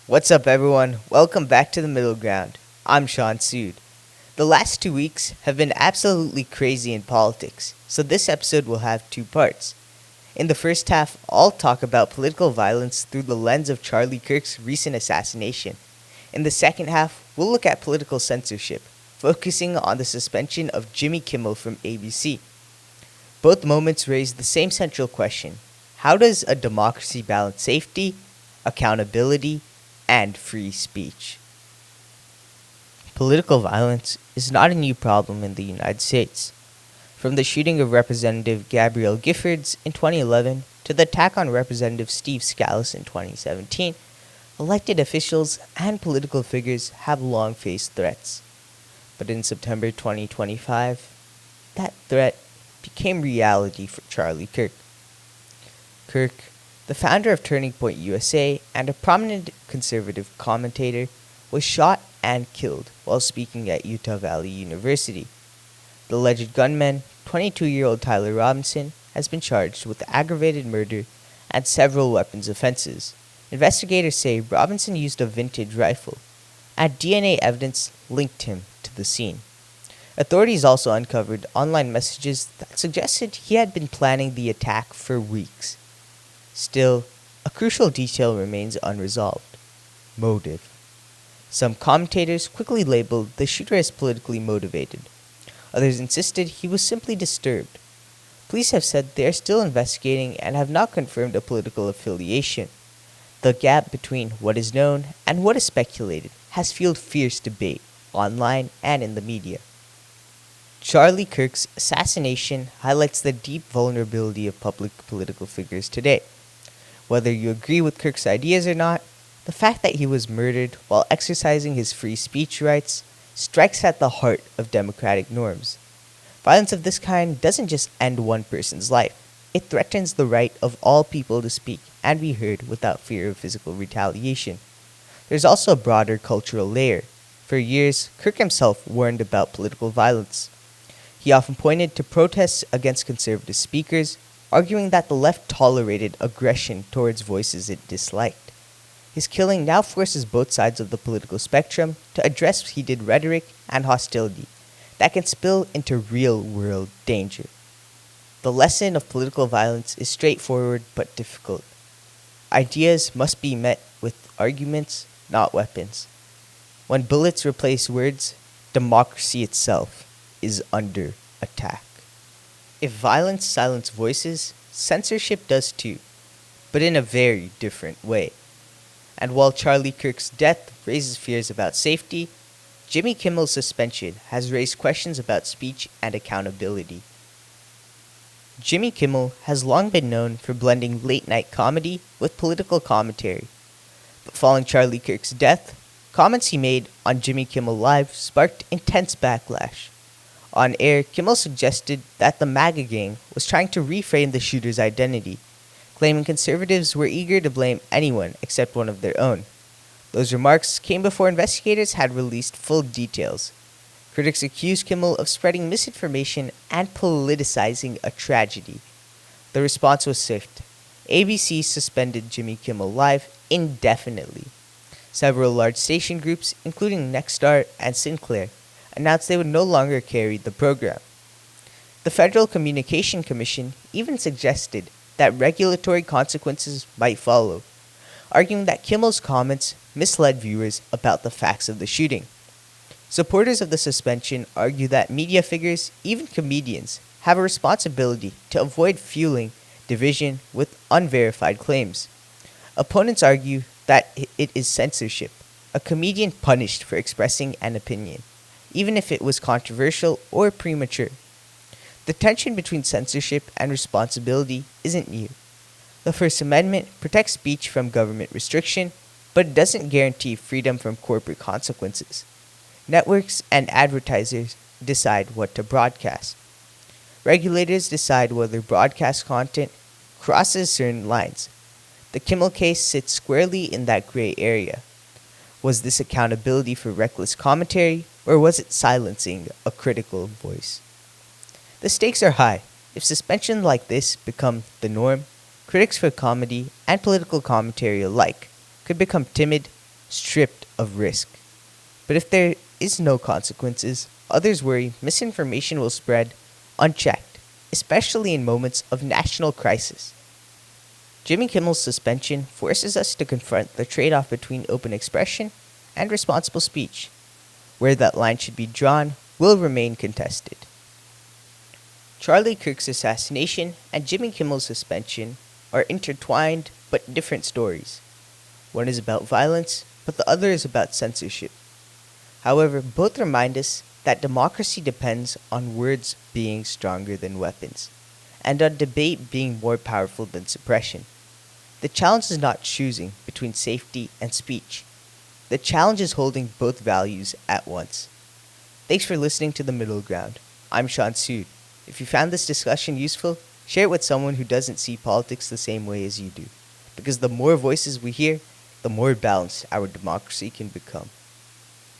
What's up, everyone? Welcome back to the Middle Ground. I'm Sean Sood. The last 2 weeks have been absolutely crazy in politics, so this episode will have two parts. In the first half, I'll talk about political violence through the lens of Charlie Kirk's recent assassination. In the second half, we'll look at political censorship, focusing on the suspension of Jimmy Kimmel from ABC. Both moments raise the same central question: how does a democracy balance safety, accountability, and free speech? Political violence is not a new problem in the United States. From the shooting of Representative Gabrielle Giffords in 2011 to the attack on Representative Steve Scalise in 2017, elected officials and political figures have long faced threats. But in September 2025, that threat became reality for Charlie Kirk. Kirk, the founder of Turning Point USA and a prominent conservative commentator, was shot and killed while speaking at Utah Valley University. The alleged gunman, 22-year-old Tyler Robinson, has been charged with aggravated murder and several weapons offenses. Investigators say Robinson used a vintage rifle, and DNA evidence linked him to the scene. Authorities also uncovered online messages that suggested he had been planning the attack for weeks. Still, a crucial detail remains unresolved: motive. Some commentators quickly labeled the shooter as politically motivated. Others insisted he was simply disturbed. Police have said they are still investigating and have not confirmed a political affiliation. The gap between what is known and what is speculated has fueled fierce debate online and in the media. Charlie Kirk's assassination highlights the deep vulnerability of public political figures today. Whether you agree with Kirk's ideas or not, the fact that he was murdered while exercising his free speech rights strikes at the heart of democratic norms. Violence of this kind doesn't just end one person's life, it threatens the right of all people to speak and be heard without fear of physical retaliation. There's also a broader cultural layer. For years, Kirk himself warned about political violence. He often pointed to protests against conservative speakers, arguing that the left tolerated aggression towards voices it disliked. His killing now forces both sides of the political spectrum to address heated rhetoric and hostility that can spill into real-world danger. The lesson of political violence is straightforward but difficult. Ideas must be met with arguments, not weapons. When bullets replace words, democracy itself is under attack. If violence silences voices, censorship does too, but in a very different way. And while Charlie Kirk's death raises fears about safety, Jimmy Kimmel's suspension has raised questions about speech and accountability. Jimmy Kimmel has long been known for blending late-night comedy with political commentary. But following Charlie Kirk's death, comments he made on Jimmy Kimmel Live sparked intense backlash. On air, Kimmel suggested that the MAGA gang was trying to reframe the shooter's identity, claiming conservatives were eager to blame anyone except one of their own. Those remarks came before investigators had released full details. Critics accused Kimmel of spreading misinformation and politicizing a tragedy. The response was swift. ABC suspended Jimmy Kimmel Live indefinitely. Several large station groups, including Nexstar and Sinclair, announced they would no longer carry the program. The Federal Communication Commission even suggested that regulatory consequences might follow, arguing that Kimmel's comments misled viewers about the facts of the shooting. Supporters of the suspension argue that media figures, even comedians, have a responsibility to avoid fueling division with unverified claims. Opponents argue that it is censorship, a comedian punished for expressing an opinion, even if it was controversial or premature. The tension between censorship and responsibility isn't new. The First Amendment protects speech from government restriction, but it doesn't guarantee freedom from corporate consequences. Networks and advertisers decide what to broadcast. Regulators decide whether broadcast content crosses certain lines. The Kimmel case sits squarely in that gray area. Was this accountability for reckless commentary, or was it silencing a critical voice? The stakes are high. If suspension like this become the norm, critics for comedy and political commentary alike could become timid, stripped of risk. But if there is no consequences, others worry misinformation will spread unchecked, especially in moments of national crisis. Jimmy Kimmel's suspension forces us to confront the trade off between open expression and responsible speech. Where that line should be drawn will remain contested. Charlie Kirk's assassination and Jimmy Kimmel's suspension are intertwined but different stories. One is about violence, but the other is about censorship. However, both remind us that democracy depends on words being stronger than weapons, and on debate being more powerful than suppression. The challenge is not choosing between safety and speech. The challenge is holding both values at once. Thanks for listening to The Middle Ground. I'm Sean Sood. If you found this discussion useful, share it with someone who doesn't see politics the same way as you do. Because the more voices we hear, the more balanced our democracy can become.